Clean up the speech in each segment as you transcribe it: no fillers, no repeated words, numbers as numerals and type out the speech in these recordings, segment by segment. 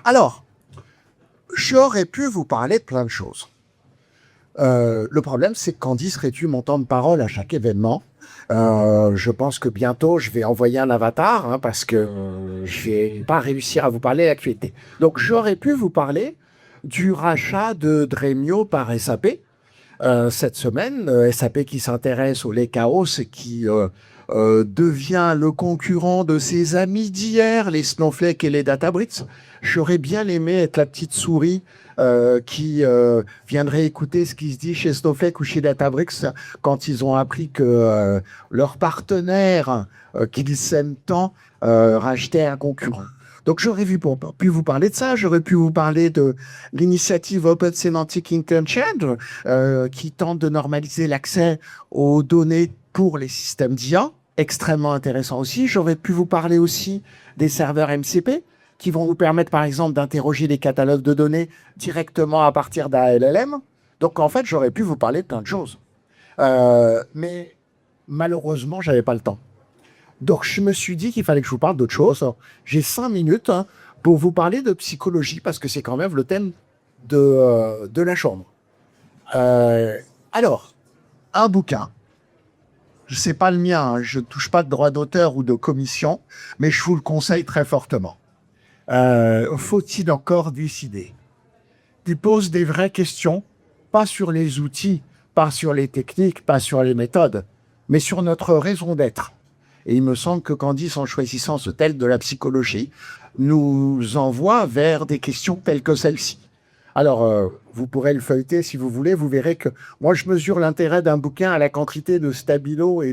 Alors, j'aurais pu vous parler de plein de choses. Le problème, c'est que Candice réduit mon temps de parole à chaque événement. Je pense que bientôt, je vais envoyer un avatar parce que je vais pas réussir à vous parler de l'actualité. Donc, j'aurais pu vous parler du rachat de Dremio par SAP cette semaine. SAP qui s'intéresse au Lakehouse et qui devient le concurrent de ses amis d'hier, les Snowflake et les Databricks. J'aurais bien aimé être la petite souris qui viendrait écouter ce qui se dit chez Snowflake ou chez Databricks quand ils ont appris que leur partenaire qu'ils s'aiment tant rachetait un concurrent. Donc j'aurais pu vous parler de ça, j'aurais pu vous parler de l'initiative Open Semantic Interchange qui tente de normaliser l'accès aux données pour les systèmes d'IA, extrêmement intéressant aussi. J'aurais pu vous parler aussi des serveurs MCP qui vont vous permettre par exemple d'interroger des catalogues de données directement à partir d'un LLM. Donc en fait, j'aurais pu vous parler de plein de choses. Mais malheureusement, j'avais pas le temps. Donc, je me suis dit qu'il fallait que je vous parle d'autre chose. J'ai 5 minutes pour vous parler de psychologie, parce que c'est quand même le thème de la chambre. Alors, un bouquin. C'est pas le mien, je ne touche pas de droit d'auteur ou de commission, mais je vous le conseille très fortement. Faut-il encore décider? Il pose des vraies questions, pas sur les outils, pas sur les techniques, pas sur les méthodes, mais sur notre raison d'être. Et il me semble que Candice, en choisissant ce thème de la psychologie, nous envoie vers des questions telles que celle-ci. Alors, vous pourrez le feuilleter si vous voulez, vous verrez que moi, je mesure l'intérêt d'un bouquin à la quantité de stabilo et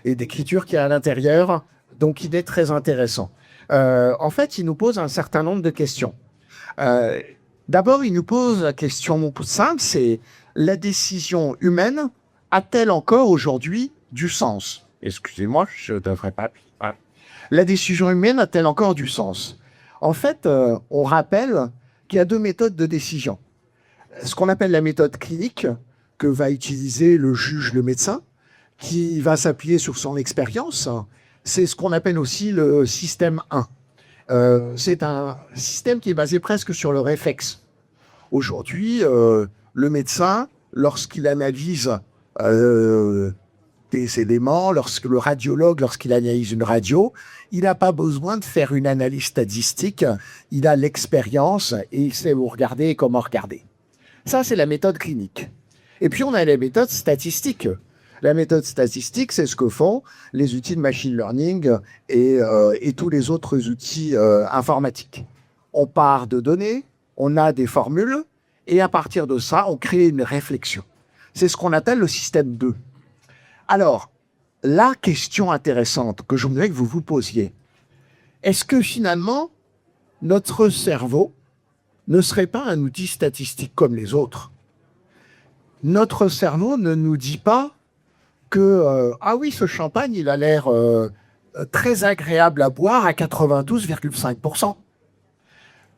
d'écriture qu'il y a à l'intérieur, donc il est très intéressant. En fait, il nous pose un certain nombre de questions. D'abord, il nous pose la question simple, c'est la décision humaine a-t-elle encore aujourd'hui du sens? Excusez-moi, je ne devrais pas. La décision humaine a-t-elle encore du sens? En fait, on rappelle qu'il y a deux méthodes de décision. Ce qu'on appelle la méthode clinique, que va utiliser le juge, le médecin, qui va s'appuyer sur son expérience. C'est ce qu'on appelle aussi le système 1. C'est un système qui est basé presque sur le réflexe. Aujourd'hui, le médecin, lorsqu'il analyse des éléments, lorsque le radiologue, lorsqu'il analyse une radio, il n'a pas besoin de faire une analyse statistique, il a l'expérience et il sait où regarder et comment regarder. Ça, c'est la méthode clinique. Et puis, on a la méthode statistique. La méthode statistique, c'est ce que font les outils de machine learning et tous les autres outils informatiques. On part de données, on a des formules, et à partir de ça, on crée une réflexion. C'est ce qu'on appelle le système 2. Alors, la question intéressante que je voudrais que vous vous posiez, est-ce que finalement, notre cerveau ne serait pas un outil statistique comme les autres? Notre cerveau ne nous dit pas que, ah oui, ce champagne, il a l'air très agréable à boire à 92,5%.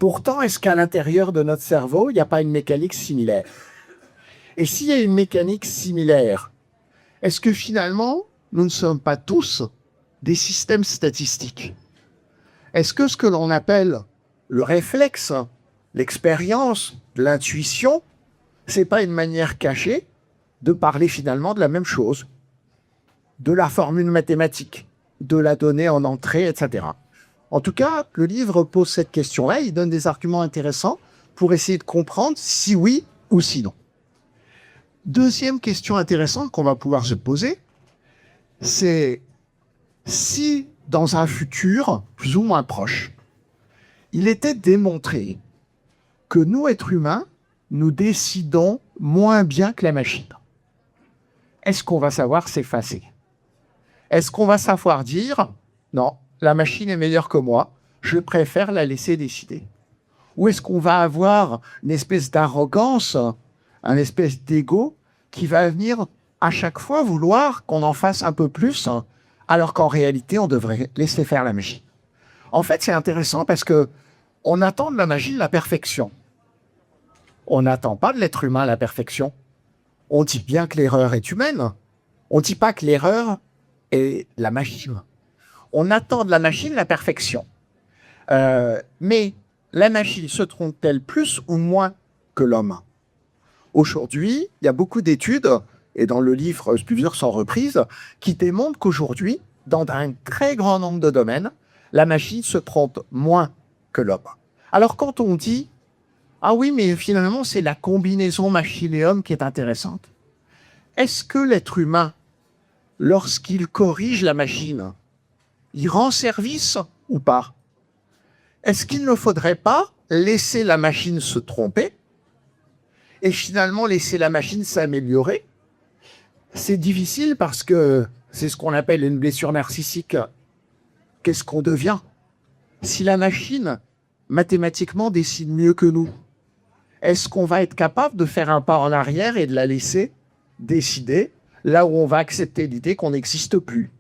Pourtant, est-ce qu'à l'intérieur de notre cerveau, il n'y a pas une mécanique similaire? Et s'il y a une mécanique similaire, est-ce que finalement, nous ne sommes pas tous des systèmes statistiques? Est-ce que ce que l'on appelle le réflexe, l'expérience, l'intuition, c'est pas une manière cachée de parler finalement de la même chose, de la formule mathématique, de la donnée en entrée, etc. En tout cas, le livre pose cette question-là, il donne des arguments intéressants pour essayer de comprendre si oui ou si non. Deuxième question intéressante qu'on va pouvoir se poser, c'est si dans un futur plus ou moins proche, il était démontré que nous, êtres humains, nous décidons moins bien que la machine. Est-ce qu'on va savoir s'effacer? Est-ce qu'on va savoir dire « Non, la machine est meilleure que moi, je préfère la laisser décider » Ou est-ce qu'on va avoir une espèce d'arrogance, une espèce d'ego qui va venir à chaque fois vouloir qu'on en fasse un peu plus, alors qu'en réalité, on devrait laisser faire la machine? En fait, c'est intéressant parce que on attend de la machine la perfection. On n'attend pas de l'être humain la perfection. On dit bien que l'erreur est humaine. On ne dit pas que l'erreur est la machine. On attend de la machine la perfection. Mais la machine se trompe-t-elle plus ou moins que l'homme? Aujourd'hui, il y a beaucoup d'études, et dans le livre, plusieurs sont reprises, qui démontrent qu'aujourd'hui, dans un très grand nombre de domaines, la machine se trompe moins que l'homme. Alors quand on dit « Ah oui, mais finalement, c'est la combinaison machine et homme qui est intéressante », est-ce que l'être humain, lorsqu'il corrige la machine, il rend service ou pas? Est-ce qu'il ne faudrait pas laisser la machine se tromper et finalement laisser la machine s'améliorer? C'est difficile parce que c'est ce qu'on appelle une blessure narcissique. Qu'est-ce qu'on devient si la machine, mathématiquement, décide mieux que nous? Est-ce qu'on va être capable de faire un pas en arrière et de la laisser décider là où on va accepter l'idée qu'on n'existe plus?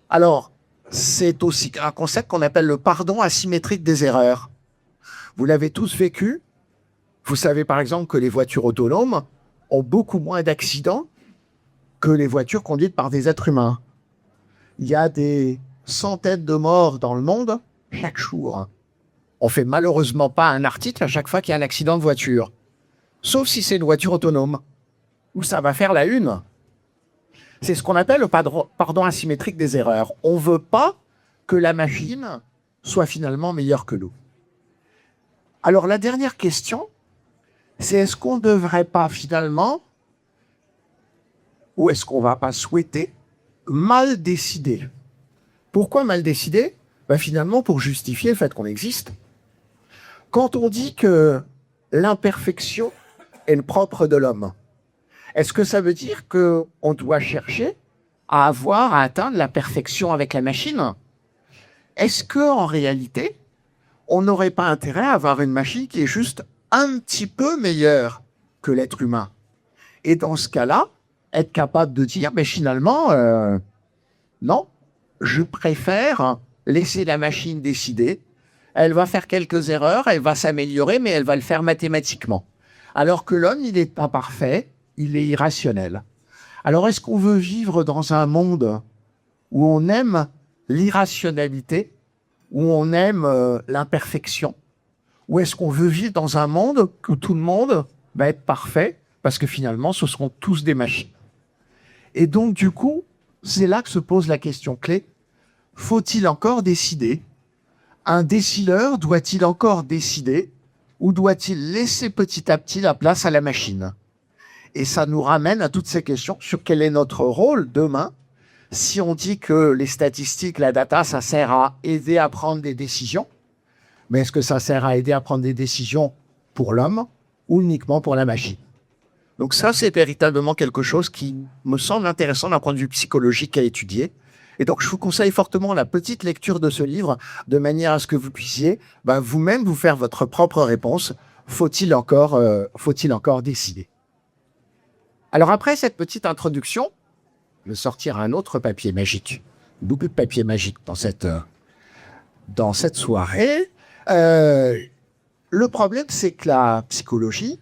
Alors, c'est aussi un concept qu'on appelle le pardon asymétrique des erreurs. Vous l'avez tous vécu. Vous savez par exemple que les voitures autonomes ont beaucoup moins d'accidents que les voitures conduites par des êtres humains. Il y a des centaines de morts dans le monde chaque jour. On fait malheureusement pas un article à chaque fois qu'il y a un accident de voiture. Sauf si c'est une voiture autonome, où ça va faire la une. C'est ce qu'on appelle le pardon asymétrique des erreurs. On ne veut pas que la machine soit finalement meilleure que nous. Alors la dernière question, c'est est-ce qu'on ne devrait pas finalement, ou est-ce qu'on ne va pas souhaiter, mal décider? Pourquoi mal décider? Finalement, pour justifier le fait qu'on existe. Quand on dit que l'imperfection est le propre de l'homme, est-ce que ça veut dire qu'on doit chercher à atteindre la perfection avec la machine? Est-ce qu'en réalité, on n'aurait pas intérêt à avoir une machine qui est juste un petit peu meilleure que l'être humain? Et dans ce cas-là, être capable de dire, mais finalement, non, je préfère laisser la machine décider. Elle va faire quelques erreurs, elle va s'améliorer, mais elle va le faire mathématiquement. Alors que l'homme, il n'est pas parfait, il est irrationnel. Alors, est-ce qu'on veut vivre dans un monde où on aime l'irrationalité, où on aime l'imperfection? Ou est-ce qu'on veut vivre dans un monde où tout le monde va être parfait, parce que finalement, ce seront tous des machines? Et donc, du coup, c'est là que se pose la question clé. Faut-il encore décider? Un décideur doit-il encore décider ou doit-il laisser petit à petit la place à la machine? Et ça nous ramène à toutes ces questions sur quel est notre rôle demain. Si on dit que les statistiques, la data, ça sert à aider à prendre des décisions, mais est-ce que ça sert à aider à prendre des décisions pour l'homme ou uniquement pour la machine? Donc ça, c'est véritablement quelque chose qui me semble intéressant d'un point de vue psychologique à étudier. Et donc, je vous conseille fortement la petite lecture de ce livre, de manière à ce que vous puissiez vous-même vous faire votre propre réponse. Faut-il encore décider? Alors après cette petite introduction, je vais sortir un autre papier magique. Beaucoup de papier magique dans cette soirée. Le problème, c'est que la psychologie,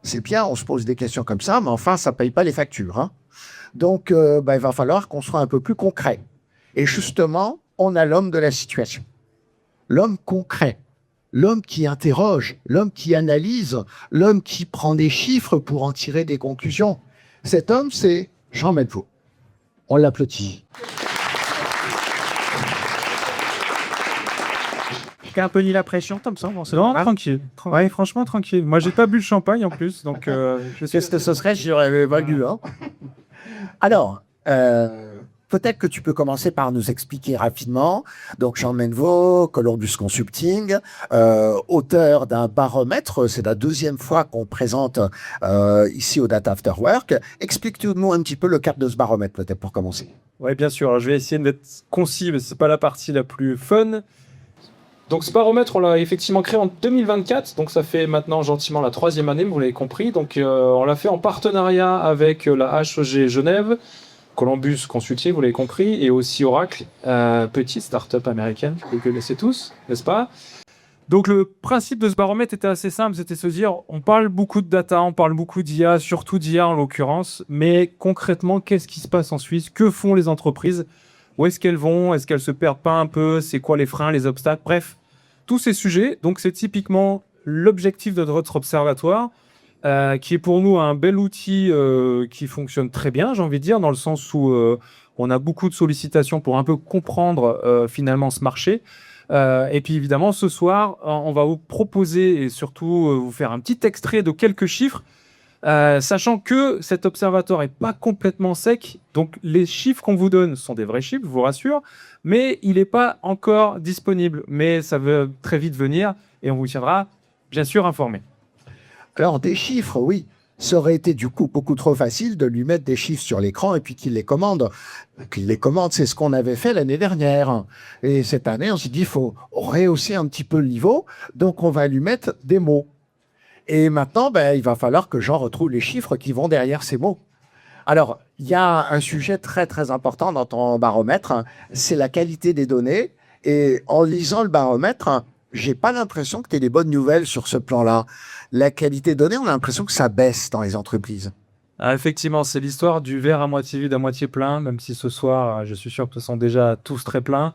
c'est bien, on se pose des questions comme ça, mais enfin, ça ne paye pas les factures, hein. Donc, il va falloir qu'on soit un peu plus concret. Et justement, on a l'homme de la situation. L'homme concret. L'homme qui interroge, l'homme qui analyse, l'homme qui prend des chiffres pour en tirer des conclusions. Cet homme, c'est Jean Menneveau. On l'applaudit. T'as un peu mis la pression, Tom, ça? Non, tranquille. Ouais, franchement, tranquille. Moi, j'ai pas bu le champagne en plus, donc Qu'est-ce que ce serait si j'aurais vaincu, hein? Alors, peut-être que tu peux commencer par nous expliquer rapidement. Donc, Jean Menneveau, Columbus Consulting, auteur d'un baromètre. C'est la deuxième fois qu'on présente ici au Data After Work. Explique-nous un petit peu le cadre de ce baromètre, peut-être, pour commencer. Ouais, bien sûr. Alors, je vais essayer d'être concis, mais c'est pas la partie la plus fun. Donc, ce baromètre, on l'a effectivement créé en 2024. Donc, ça fait maintenant gentiment la 3e année, vous l'avez compris. Donc, on l'a fait en partenariat avec la HEG Genève, Columbus Consulting, vous l'avez compris, et aussi Oracle, petite start-up américaine, vous connaissez tous, n'est-ce pas? Donc le principe de ce baromètre était assez simple, c'était se dire, on parle beaucoup de data, on parle beaucoup d'IA, surtout d'IA en l'occurrence, mais concrètement, qu'est-ce qui se passe en Suisse? Que font les entreprises? Où est-ce qu'elles vont? Est-ce qu'elles se perdent pas un peu? C'est quoi les freins, les obstacles? Bref, tous ces sujets. Donc, c'est typiquement l'objectif de notre observatoire, qui est pour nous un bel outil qui fonctionne très bien, j'ai envie de dire, dans le sens où on a beaucoup de sollicitations pour un peu comprendre finalement ce marché. Et puis évidemment, ce soir, on va vous proposer et surtout vous faire un petit extrait de quelques chiffres, sachant que cet observatoire n'est pas complètement sec. Donc les chiffres qu'on vous donne sont des vrais chiffres, je vous rassure, mais il n'est pas encore disponible. Mais ça veut très vite venir et on vous tiendra bien sûr informé. Alors, des chiffres, oui. Ça aurait été du coup beaucoup trop facile de lui mettre des chiffres sur l'écran et puis qu'il les commande. Qu'il les commande, c'est ce qu'on avait fait l'année dernière. Et cette année, on s'est dit, il faut rehausser un petit peu le niveau. Donc, on va lui mettre des mots. Et maintenant, il va falloir que j'en retrouve les chiffres qui vont derrière ces mots. Alors, il y a un sujet très, très important dans ton baromètre, c'est la qualité des données. Et en lisant le baromètre, j'ai pas l'impression que tu aies des bonnes nouvelles sur ce plan-là. La qualité des données, on a l'impression que ça baisse dans les entreprises. Ah, effectivement, c'est l'histoire du verre à moitié vide, à moitié plein, même si ce soir, je suis sûr que ce sont déjà tous très pleins.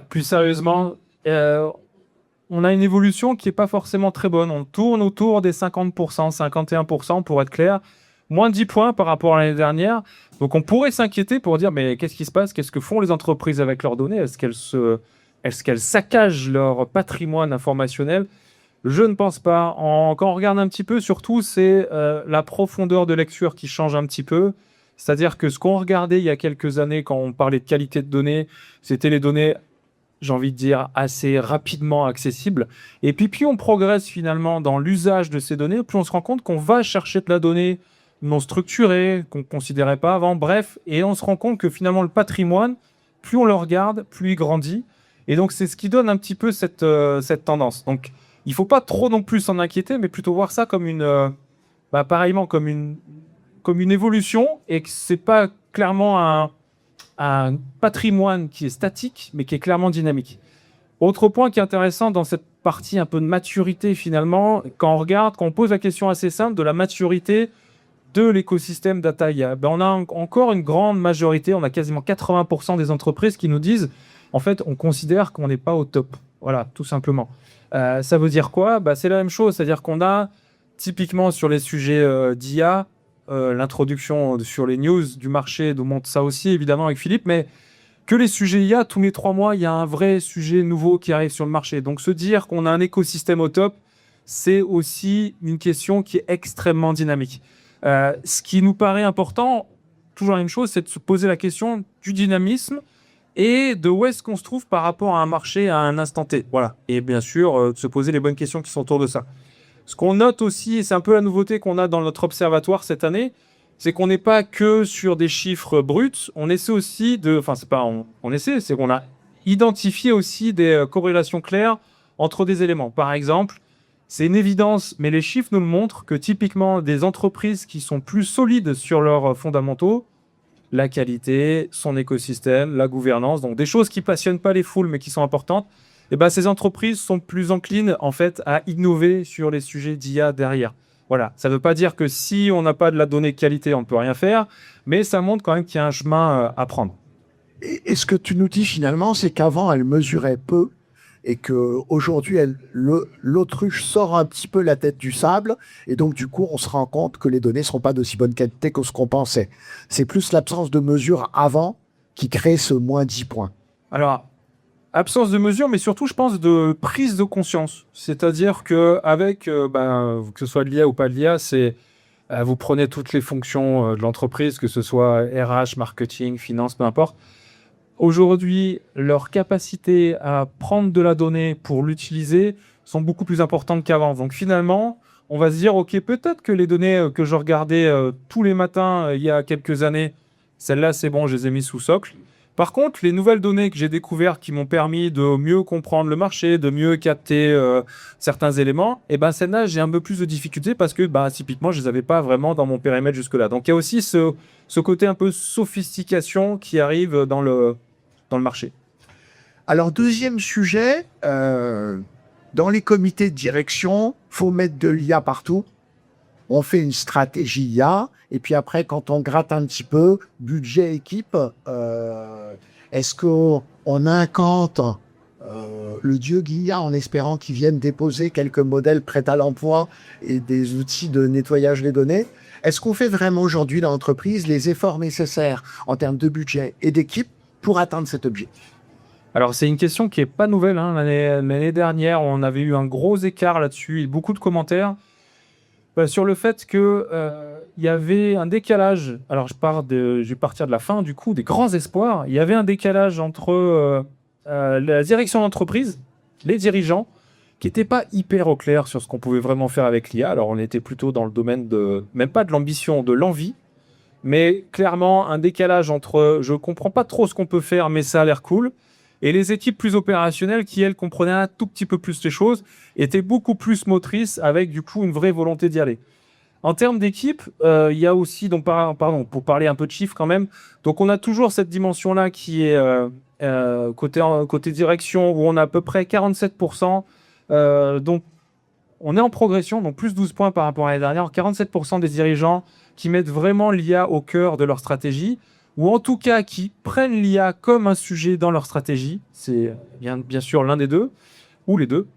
Plus sérieusement, on a une évolution qui n'est pas forcément très bonne. On tourne autour des 50%, 51% pour être clair. Moins de 10 points par rapport à l'année dernière. Donc on pourrait s'inquiéter pour dire, mais qu'est-ce qui se passe? Qu'est-ce que font les entreprises avec leurs données? Est-ce qu'elles saccagent leur patrimoine informationnel? Je ne pense pas. Quand on regarde un petit peu, surtout, c'est la profondeur de lecture qui change un petit peu. C'est-à-dire que ce qu'on regardait il y a quelques années quand on parlait de qualité de données, c'était les données, j'ai envie de dire, assez rapidement accessibles. Et puis, plus on progresse finalement dans l'usage de ces données, plus on se rend compte qu'on va chercher de la donnée non structurée, qu'on ne considérait pas avant. Bref, et on se rend compte que finalement, le patrimoine, plus on le regarde, plus il grandit. Et donc, c'est ce qui donne un petit peu cette tendance. Donc, il ne faut pas trop non plus s'en inquiéter, mais plutôt voir ça comme pareillement comme une évolution et que ce n'est pas clairement un patrimoine qui est statique, mais qui est clairement dynamique. Autre point qui est intéressant dans cette partie un peu de maturité finalement, quand on pose la question assez simple de la maturité de l'écosystème data IA, on a encore une grande majorité, on a quasiment 80% des entreprises qui nous disent en fait, on considère qu'on n'est pas au top. Voilà, tout simplement. Ça veut dire quoi? C'est la même chose, c'est-à-dire qu'on a typiquement sur les sujets d'IA, l'introduction sur les news du marché nous montre ça aussi, évidemment, avec Philippe, mais que les sujets IA, tous les 3 mois, il y a un vrai sujet nouveau qui arrive sur le marché. Donc, se dire qu'on a un écosystème au top, c'est aussi une question qui est extrêmement dynamique. Ce qui nous paraît important, toujours la même chose, c'est de se poser la question du dynamisme et de où est-ce qu'on se trouve par rapport à un marché à un instant T. Voilà. Et bien sûr, de se poser les bonnes questions qui sont autour de ça. Ce qu'on note aussi, et c'est un peu la nouveauté qu'on a dans notre observatoire cette année, c'est qu'on n'est pas que sur des chiffres bruts, on essaie aussi c'est qu'on a identifié aussi des corrélations claires entre des éléments. Par exemple, c'est une évidence, mais les chiffres nous le montrent, que typiquement des entreprises qui sont plus solides sur leurs fondamentaux, la qualité, son écosystème, la gouvernance, donc des choses qui passionnent pas les foules mais qui sont importantes, ces entreprises sont plus enclines en fait à innover sur les sujets d'IA derrière. Voilà, ça ne veut pas dire que si on n'a pas de la donnée qualité, on ne peut rien faire, mais ça montre quand même qu'il y a un chemin à prendre. Et ce que tu nous dis finalement, c'est qu'avant, elle mesurait peu et qu'aujourd'hui, l'autruche sort un petit peu la tête du sable et donc du coup, on se rend compte que les données ne seront pas d'aussi bonne qualité que ce qu'on pensait. C'est plus l'absence de mesure avant qui crée ce moins 10 points. Alors, absence de mesure, mais surtout, je pense, de prise de conscience. C'est-à-dire qu'avec, que ce soit de l'IA ou pas de l'IA, vous prenez toutes les fonctions de l'entreprise, que ce soit RH, marketing, finance, peu importe. Aujourd'hui, leur capacité à prendre de la donnée pour l'utiliser sont beaucoup plus importantes qu'avant. Donc finalement, on va se dire, OK, peut-être que les données que je regardais tous les matins il y a quelques années, celles-là, c'est bon, je les ai mises sous socle. Par contre, les nouvelles données que j'ai découvertes qui m'ont permis de mieux comprendre le marché, de mieux capter certains éléments, celles-là, j'ai un peu plus de difficultés parce que typiquement, je ne les avais pas vraiment dans mon périmètre jusque-là. Donc, il y a aussi ce côté un peu sophistication qui arrive dans le marché. Alors, deuxième sujet, dans les comités de direction, il faut mettre de l'IA partout. On fait une stratégie IA, et puis après, quand on gratte un petit peu, budget équipe, est-ce qu'on incante le dieu Guilla en espérant qu'ils viennent déposer quelques modèles prêts à l'emploi et des outils de nettoyage des données. Est-ce qu'on fait vraiment aujourd'hui dans l'entreprise les efforts nécessaires en termes de budget et d'équipe pour atteindre cet objectif? Alors, c'est une question qui est pas nouvelle, hein. L'année dernière, on avait eu un gros écart là-dessus et beaucoup de commentaires sur le fait que il y avait un décalage. Alors, je vais partir de la fin, du coup, des grands espoirs. Il y avait un décalage entre la direction d'entreprise, les dirigeants, qui n'étaient pas hyper au clair sur ce qu'on pouvait vraiment faire avec l'IA. Alors, on était plutôt dans le domaine de, même pas de l'ambition, de l'envie, mais clairement un décalage entre je comprends pas trop ce qu'on peut faire, mais ça a l'air cool, et les équipes plus opérationnelles qui, elles, comprenaient un tout petit peu plus les choses, étaient beaucoup plus motrices avec, du coup, une vraie volonté d'y aller. En termes d'équipe, il y a aussi, donc, pour parler un peu de chiffres quand même, donc on a toujours cette dimension-là qui est côté direction, où on a à peu près 47%. Donc, on est en progression, donc plus 12 points par rapport à l'année dernière. 47% des dirigeants qui mettent vraiment l'IA au cœur de leur stratégie, ou en tout cas qui prennent l'IA comme un sujet dans leur stratégie. C'est bien sûr l'un des deux, ou les deux.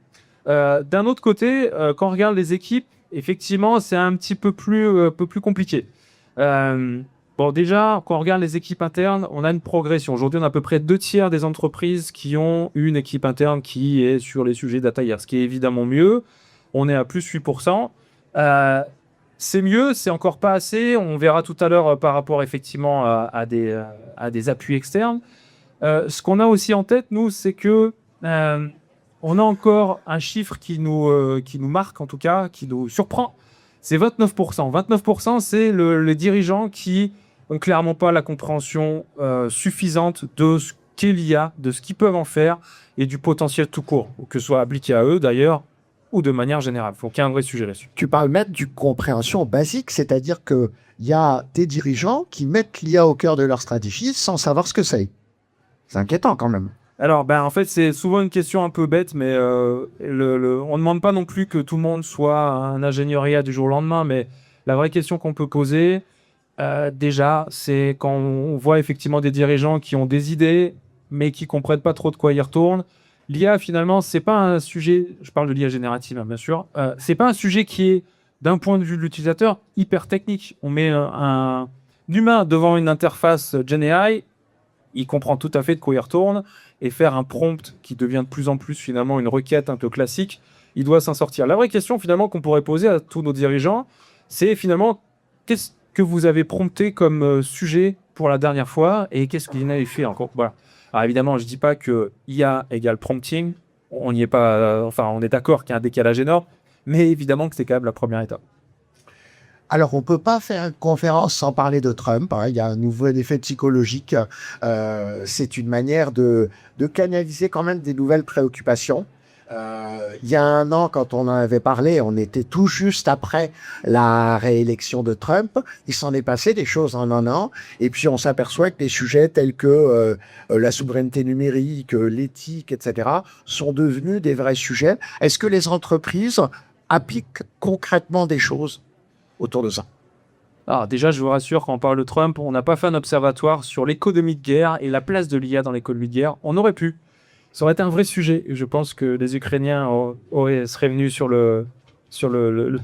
D'un autre côté, quand on regarde les équipes, effectivement, c'est un petit peu plus compliqué. Bon, déjà, quand on regarde les équipes internes, on a une progression. Aujourd'hui, on a à peu près 2/3 des entreprises qui ont une équipe interne qui est sur les sujets data hier, ce qui est évidemment mieux. On est à plus 8%. C'est mieux, c'est encore pas assez. On verra tout à l'heure par rapport effectivement à des appuis externes. Ce qu'on a aussi en tête, nous, c'est que on a encore un chiffre qui nous marque, en tout cas, qui nous surprend. C'est 29%. 29%, c'est les dirigeants qui n'ont clairement pas la compréhension suffisante de ce qu'est l'IA, de ce qu'ils peuvent en faire et du potentiel tout court, que ce soit appliqué à eux d'ailleurs, ou de manière générale. Il faut qu'il y ait un vrai sujet là-dessus. Tu parles même d'une compréhension basique, c'est-à-dire qu'il y a des dirigeants qui mettent l'IA au cœur de leur stratégie sans savoir ce que c'est. C'est inquiétant quand même. Alors, en fait, c'est souvent une question un peu bête, mais on ne demande pas non plus que tout le monde soit un ingénieur IA du jour au lendemain, mais la vraie question qu'on peut poser, déjà, c'est quand on voit effectivement des dirigeants qui ont des idées, mais qui comprennent pas trop de quoi ils retournent. L'IA, finalement, c'est pas un sujet, je parle de l'IA générative, hein, bien sûr, c'est pas un sujet qui est, d'un point de vue de l'utilisateur, hyper technique. On met un humain devant une interface GenAI, il comprend tout à fait de quoi il retourne, et faire un prompt qui devient de plus en plus, finalement, une requête un peu classique, il doit s'en sortir. La vraie question, finalement, qu'on pourrait poser à tous nos dirigeants, c'est finalement, qu'est-ce que vous avez prompté comme sujet pour la dernière fois, et qu'est-ce que vous en avez fait encore? Voilà. Alors évidemment, je ne dis pas que IA égale prompting, on n'y est pas, on est d'accord qu'il y a un décalage énorme, mais évidemment que c'est quand même la première étape. Alors, on ne peut pas faire une conférence sans parler de Trump, hein. Il y a un nouvel effet psychologique. C'est une manière de canaliser quand même des nouvelles préoccupations. Il y a un an, quand on en avait parlé, on était tout juste après la réélection de Trump. Il s'en est passé des choses en un an. Et puis, on s'aperçoit que des sujets tels que la souveraineté numérique, l'éthique, etc., sont devenus des vrais sujets. Est-ce que les entreprises appliquent concrètement des choses autour de ça? Alors déjà, je vous rassure, quand on parle de Trump, on n'a pas fait un observatoire sur l'économie de guerre et la place de l'IA dans l'économie de guerre. On aurait pu. Ça aurait été un vrai sujet. Je pense que les Ukrainiens seraient venus sur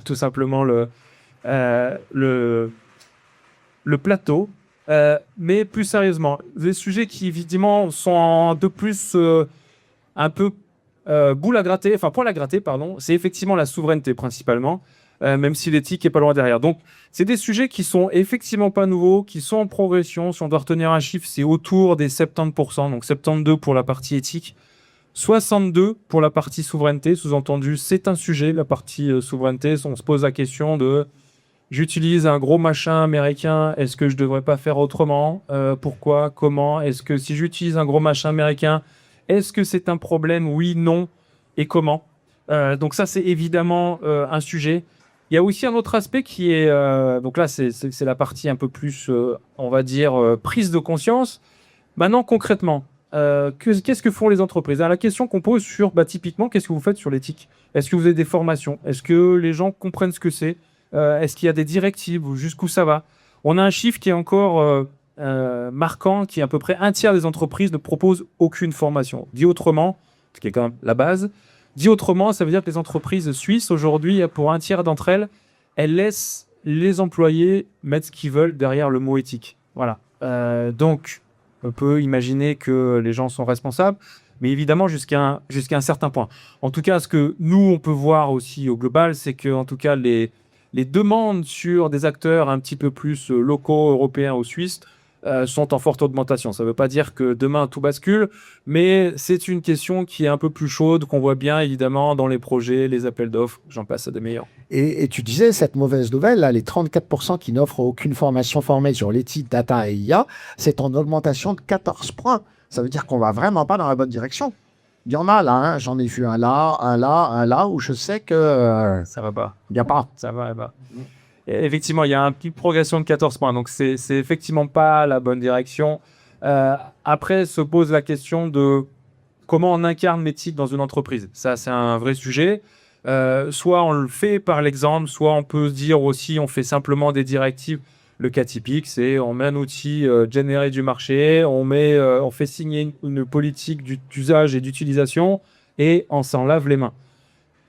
tout simplement le plateau. Mais plus sérieusement, des sujets qui évidemment sont de plus un peu boule à gratter, enfin poil à gratter, pardon. C'est effectivement la souveraineté principalement. Même si l'éthique est pas loin derrière. Donc, c'est des sujets qui sont effectivement pas nouveaux, qui sont en progression. Si on doit retenir un chiffre, c'est autour des 70%. Donc, 72 pour la partie éthique, 62 pour la partie souveraineté. Sous-entendu, c'est un sujet, la partie souveraineté. On se pose la question de j'utilise un gros machin américain, est-ce que je devrais pas faire autrement? Pourquoi? Comment? Est-ce que si j'utilise un gros machin américain, est-ce que c'est un problème? Oui, non. Et comment? Donc ça, c'est évidemment un sujet. Il y a aussi un autre aspect qui est... donc là, c'est la partie un peu plus, on va dire, prise de conscience. Maintenant, concrètement, qu'est-ce que font les entreprises? La question qu'on pose sur, typiquement, qu'est-ce que vous faites sur l'éthique? Est-ce que vous avez des formations? Est-ce que les gens comprennent ce que c'est? Est-ce qu'il y a des directives? Jusqu'où ça va? On a un chiffre qui est encore marquant, qui est à peu près un tiers des entreprises ne proposent aucune formation. Dit autrement, ce qui est quand même la base. Dit autrement, ça veut dire que les entreprises suisses, aujourd'hui, pour un tiers d'entre elles, elles laissent les employés mettre ce qu'ils veulent derrière le mot éthique. Voilà. Donc, on peut imaginer que les gens sont responsables, mais évidemment jusqu'à un certain point. En tout cas, ce que nous, on peut voir aussi au global, c'est que, en tout cas, les demandes sur des acteurs un petit peu plus locaux, européens ou suisses, sont en forte augmentation. Ça ne veut pas dire que demain tout bascule, mais c'est une question qui est un peu plus chaude, qu'on voit bien évidemment dans les projets, les appels d'offres, j'en passe à des meilleurs. Et tu disais, cette mauvaise nouvelle, là, les 34% qui n'offrent aucune formation formelle sur l'éthique, data et IA, c'est en augmentation de 14 points. Ça veut dire qu'on va vraiment pas dans la bonne direction. Il y en a là, hein, j'en ai vu un là, où je sais que ça va pas. Il n'y a pas. Ça va pas. Et effectivement, il y a une petite progression de 14 points, donc c'est effectivement pas la bonne direction. Après, se pose la question de comment on incarne l'éthique dans une entreprise. Ça, c'est un vrai sujet. Soit on le fait par l'exemple, soit on peut se dire aussi on fait simplement des directives. Le cas typique, c'est on met un outil généré du marché, on fait signer une politique d'usage et d'utilisation et on s'en lave les mains.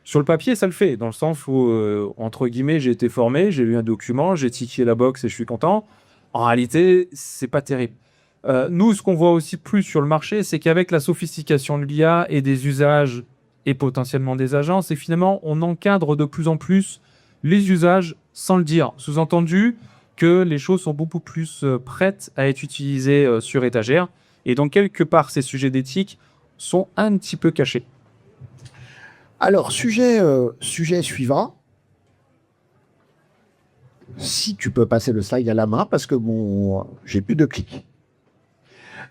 Sur le papier, ça le fait, dans le sens où, entre guillemets, j'ai été formé, j'ai lu un document, j'ai tiqué la box et je suis content. En réalité, c'est pas terrible. Nous, ce qu'on voit aussi plus sur le marché, c'est qu'avec la sophistication de l'IA et des usages et potentiellement des agences, et finalement, on encadre de plus en plus les usages sans le dire. Sous-entendu que les choses sont beaucoup plus prêtes à être utilisées sur étagère. Et donc, quelque part, ces sujets d'éthique sont un petit peu cachés. Alors, sujet suivant. Si tu peux passer le slide à la main, parce que j'ai plus de clics.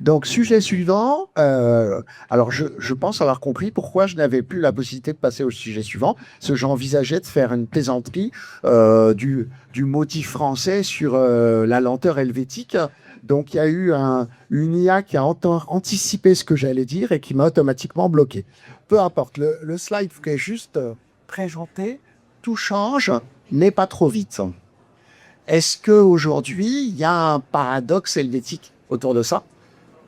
Donc, sujet suivant. Alors, je pense avoir compris pourquoi je n'avais plus la possibilité de passer au sujet suivant. Parce que j'envisageais de faire une plaisanterie du motif français sur la lenteur helvétique. Donc, il y a eu une IA qui a anticipé ce que j'allais dire et qui m'a automatiquement bloqué. Peu importe, le slide qui est juste présenté, tout change, n'est pas trop vite. Est-ce qu'aujourd'hui, il y a un paradoxe helvétique autour de ça ?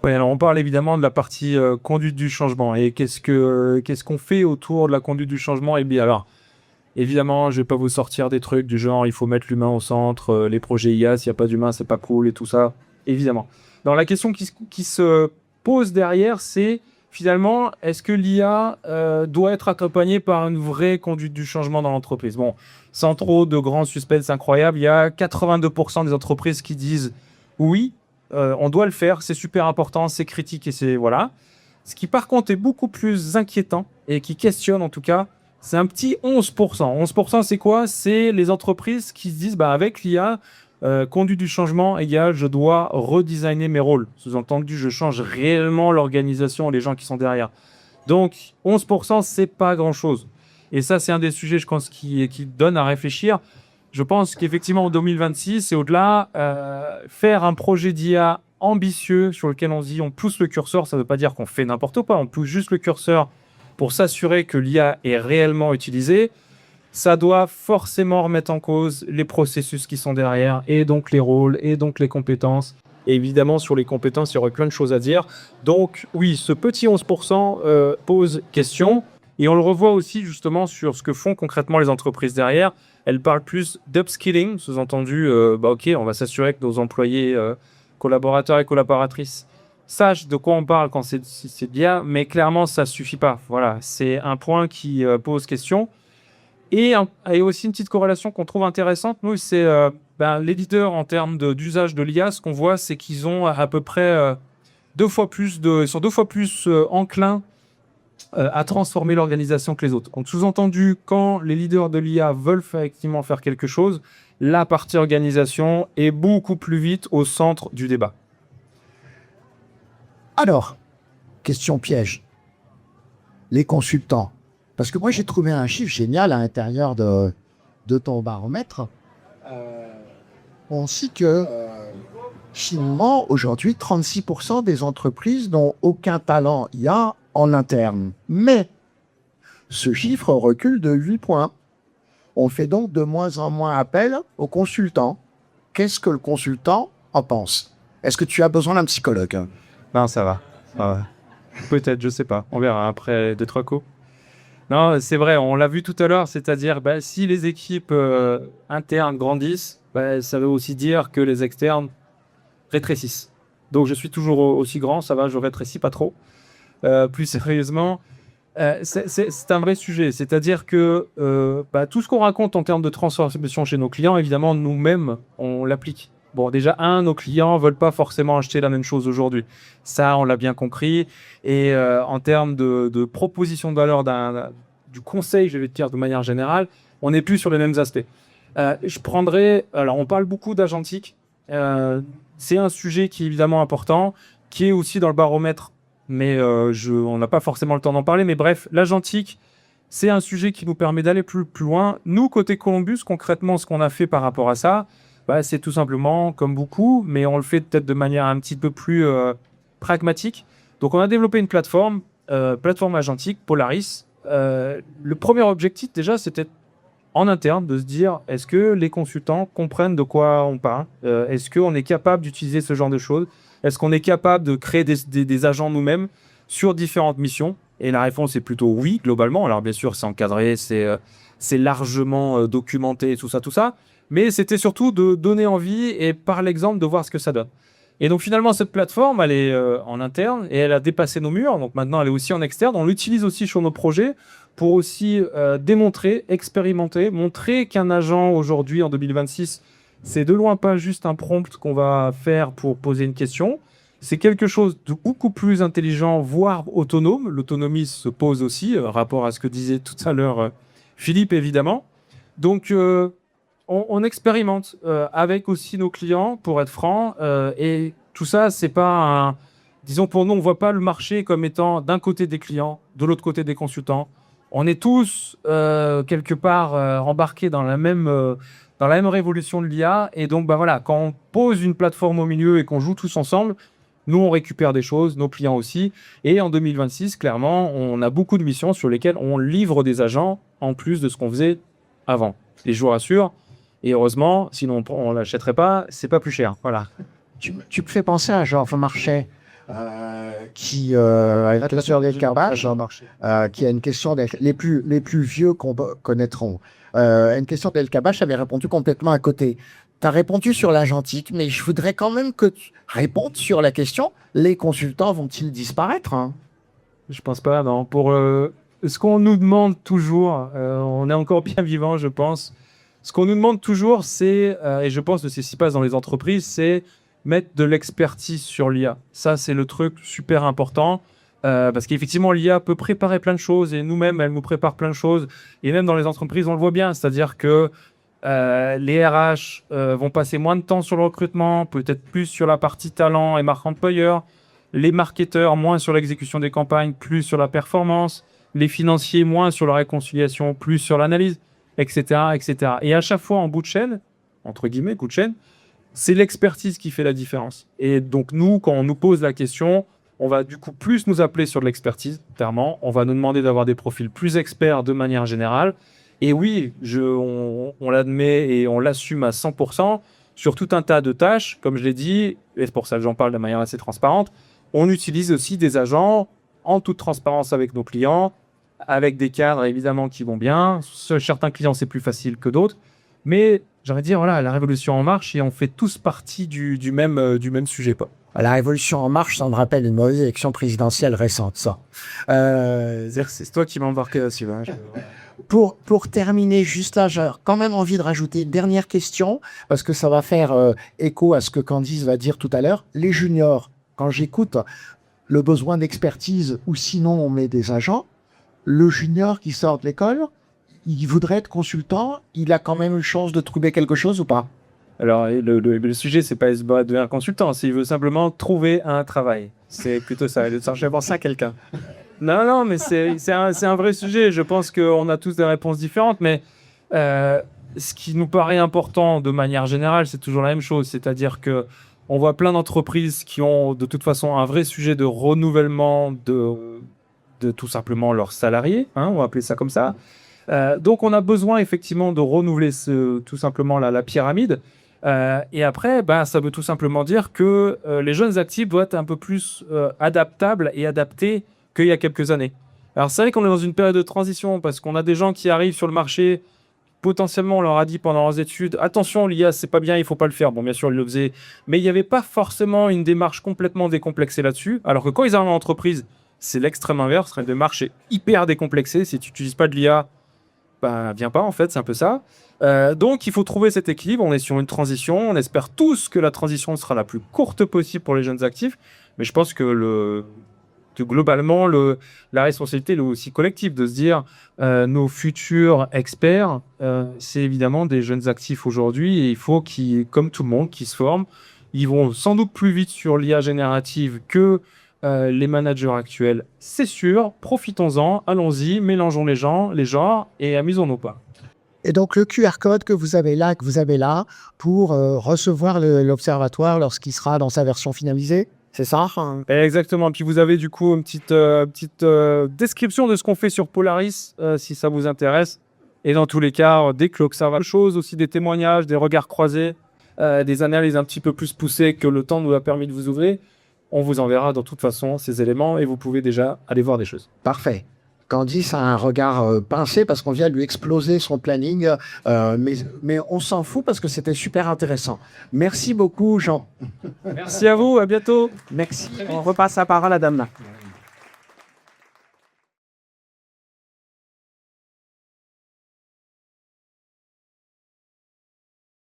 Oui, alors on parle évidemment de la partie conduite du changement. Et qu'est-ce qu'on fait autour de la conduite du changement ? Eh bien, alors, évidemment, je ne vais pas vous sortir des trucs du genre il faut mettre l'humain au centre, les projets IA, s'il n'y a pas d'humain, c'est pas cool et tout ça. Évidemment. Donc la question qui se pose derrière, c'est finalement, est-ce que l'IA doit être accompagnée par une vraie conduite du changement dans l'entreprise ? Bon, sans trop de grands suspens incroyables, il y a 82% des entreprises qui disent oui, on doit le faire, c'est super important, c'est critique et c'est voilà. Ce qui par contre est beaucoup plus inquiétant et qui questionne en tout cas, c'est un petit 11%. 11% c'est quoi ? C'est les entreprises qui se disent avec l'IA, conduite du changement égale je dois redesigner mes rôles. Sous-entendu, je change réellement l'organisation et les gens qui sont derrière. Donc 11% c'est pas grand-chose. Et ça c'est un des sujets je pense qui donne à réfléchir. Je pense qu'effectivement en 2026 et au-delà, faire un projet d'IA ambitieux sur lequel on se dit on pousse le curseur, ça ne veut pas dire qu'on fait n'importe quoi, on pousse juste le curseur pour s'assurer que l'IA est réellement utilisée. Ça doit forcément remettre en cause les processus qui sont derrière, et donc les rôles, et donc les compétences. Et évidemment, sur les compétences, il y aurait plein de choses à dire. Donc oui, ce petit 11% pose question. Et on le revoit aussi justement sur ce que font concrètement les entreprises derrière. Elles parlent plus d'upskilling, sous-entendu, ok, on va s'assurer que nos employés, collaborateurs et collaboratrices sachent de quoi on parle quand c'est bien, mais clairement, ça ne suffit pas. Voilà, c'est un point qui pose question. Et aussi une petite corrélation qu'on trouve intéressante, nous, c'est les leaders en termes d'usage de l'IA. Ce qu'on voit, c'est qu'ils ont à peu près ils sont 2 fois plus enclins à transformer l'organisation que les autres. Donc, sous-entendu, quand les leaders de l'IA veulent effectivement faire quelque chose, la partie organisation est beaucoup plus vite au centre du débat. Alors, question piège. Les consultants. Parce que moi, j'ai trouvé un chiffre génial à l'intérieur de ton baromètre. On cite que, finalement, aujourd'hui, 36% des entreprises n'ont aucun talent IA en interne. Mais ce chiffre recule de 8 points. On fait donc de moins en moins appel aux consultants. Qu'est-ce que le consultant en pense ? Est-ce que tu as besoin d'un psychologue ? Non, ça va. Peut-être, je sais pas. On verra après 2-3 coups. Non, c'est vrai, on l'a vu tout à l'heure, c'est-à-dire si les équipes internes grandissent, ça veut aussi dire que les externes rétrécissent. Donc je suis toujours aussi grand, ça va, je rétrécis pas trop. Plus sérieusement, c'est un vrai sujet, c'est-à-dire que tout ce qu'on raconte en termes de transformation chez nos clients, évidemment, nous-mêmes, on l'applique. Bon, déjà, nos clients veulent pas forcément acheter la même chose aujourd'hui. Ça, on l'a bien compris. Et en termes de proposition de valeur du conseil, je vais te dire de manière générale, on n'est plus sur les mêmes aspects. Alors, on parle beaucoup d'agentique. C'est un sujet qui est évidemment important, qui est aussi dans le baromètre, mais on n'a pas forcément le temps d'en parler. Mais bref, l'agentique, c'est un sujet qui nous permet d'aller plus loin. Nous, côté Columbus, concrètement, ce qu'on a fait par rapport à ça, c'est tout simplement, comme beaucoup, mais on le fait peut-être de manière un petit peu plus pragmatique. Donc, on a développé une plateforme agentique, Polaris. Le premier objectif, déjà, c'était en interne de se dire, est-ce que les consultants comprennent de quoi on parle? Est-ce qu'on est capable d'utiliser ce genre de choses? Est-ce qu'on est capable de créer des agents nous-mêmes sur différentes missions? Et la réponse est plutôt oui, globalement. Alors, bien sûr, c'est encadré, c'est largement documenté, tout ça. Mais c'était surtout de donner envie et par l'exemple de voir ce que ça donne. Et donc finalement, cette plateforme, elle est en interne et elle a dépassé nos murs. Donc maintenant, elle est aussi en externe. On l'utilise aussi sur nos projets pour aussi démontrer, expérimenter, montrer qu'un agent aujourd'hui, en 2026, c'est de loin pas juste un prompt qu'on va faire pour poser une question. C'est quelque chose de beaucoup plus intelligent, voire autonome. L'autonomie se pose aussi, rapport à ce que disait tout à l'heure Philippe, évidemment. Donc, on expérimente avec aussi nos clients, pour être franc, et tout ça, c'est pas disons, pour nous, on voit pas le marché comme étant d'un côté des clients, de l'autre côté des consultants. On est tous quelque part embarqués dans la même révolution de l'IA, et donc voilà, quand on pose une plateforme au milieu et qu'on joue tous ensemble, nous on récupère des choses, nos clients aussi, et en 2026, clairement, on a beaucoup de missions sur lesquelles on livre des agents en plus de ce qu'on faisait avant. Et je vous rassure, et heureusement, sinon on l'achèterait pas, c'est pas plus cher. Voilà. Tu me fais penser à Georges Marchais, qui a une question d'Elkabbach, qui a une question les plus vieux qu'on connaîtront. Une question d'Elkabbach avait répondu complètement à côté. Tu as répondu sur l'agentique, mais je voudrais quand même que tu répondes sur la question, les consultants vont-ils disparaître, hein? Je pense pas, non. Pour ce qu'on nous demande toujours, on est encore bien vivant, je pense. Ce qu'on nous demande toujours, c'est, et je pense que c'est ce qui se passe dans les entreprises, c'est mettre de l'expertise sur l'IA. Ça, c'est le truc super important. Parce qu'effectivement, l'IA peut préparer plein de choses, et nous-mêmes, elle nous prépare plein de choses. Et même dans les entreprises, on le voit bien. C'est-à-dire que les RH vont passer moins de temps sur le recrutement, peut-être plus sur la partie talent et marque employeur. Les marketeurs, moins sur l'exécution des campagnes, plus sur la performance. Les financiers, moins sur la réconciliation, plus sur l'analyse, etc., etc. Et à chaque fois, en bout de chaîne, entre guillemets, bout de chaîne, c'est l'expertise qui fait la différence. Et donc, nous, quand on nous pose la question, on va du coup plus nous appeler sur de l'expertise, clairement. On va nous demander d'avoir des profils plus experts de manière générale. Et oui, on l'admet et on l'assume à 100% sur tout un tas de tâches. Comme je l'ai dit, et c'est pour ça que j'en parle de manière assez transparente, on utilise aussi des agents en toute transparence avec nos clients, avec des cadres évidemment qui vont bien. Certains clients, c'est plus facile que d'autres. Mais j'aurais dire, voilà, la révolution en marche et on fait tous partie du même sujet. Pas. La révolution en marche, ça me rappelle une mauvaise élection présidentielle récente, ça. C'est toi qui m'as embarqué là-dessus. Hein. Pour terminer, juste là, j'ai quand même envie de rajouter une dernière question, parce que ça va faire écho à ce que Candice va dire tout à l'heure. Les juniors, quand j'écoute le besoin d'expertise, ou sinon on met des agents, le junior qui sort de l'école, il voudrait être consultant, il a quand même une chance de trouver quelque chose ou pas? Alors, le sujet, c'est pas de devenir consultant, c'est il veut simplement trouver un travail. C'est plutôt ça, il veut chercher à penser à quelqu'un. Non, mais c'est un vrai sujet. Je pense qu'on a tous des réponses différentes, mais ce qui nous paraît important de manière générale, c'est toujours la même chose. C'est-à-dire que on voit plein d'entreprises qui ont de toute façon un vrai sujet de renouvellement de tout simplement leurs salariés, hein, on va appeler ça comme ça. Donc on a besoin effectivement de renouveler tout simplement la pyramide. Et après, ben, ça veut tout simplement dire que les jeunes actifs doivent être un peu plus adaptables et adaptés qu'il y a quelques années. Alors c'est vrai qu'on est dans une période de transition parce qu'on a des gens qui arrivent sur le marché. Potentiellement, on leur a dit pendant leurs études, attention, l'IA, c'est pas bien, il faut pas le faire. Bon, bien sûr, ils le faisaient, mais il n'y avait pas forcément une démarche complètement décomplexée là-dessus. Alors que quand ils arrivent en entreprise, c'est l'extrême inverse. Une démarche est hyper décomplexée. Si tu n'utilises pas de l'IA, bah, viens pas, en fait, c'est un peu ça. Donc, il faut trouver cet équilibre. On est sur une transition. On espère tous que la transition sera la plus courte possible pour les jeunes actifs. Mais je pense que globalement, la responsabilité est aussi collective de se dire nos futurs experts, c'est évidemment des jeunes actifs aujourd'hui et il faut qu'ils, comme tout le monde, qu'ils se forment. Ils vont sans doute plus vite sur l'IA générative que les managers actuels, c'est sûr. Profitons-en, allons-y, mélangeons les genres et amusons-nous pas. Et donc, le QR code que vous avez là, pour recevoir l'observatoire lorsqu'il sera dans sa version finalisée, c'est ça? Exactement. Puis vous avez du coup une petite description de ce qu'on fait sur Polaris, si ça vous intéresse. Et dans tous les cas, dès que l'observatoire chose, aussi des témoignages, des regards croisés, des analyses un petit peu plus poussées que le temps nous a permis de vous ouvrir, on vous enverra de toute façon ces éléments et vous pouvez déjà aller voir des choses. Parfait. Candice a un regard pincé parce qu'on vient de lui exploser son planning, mais on s'en fout parce que c'était super intéressant. Merci beaucoup, Jean. Merci à vous, à bientôt. Merci. On repasse la parole à Dame là.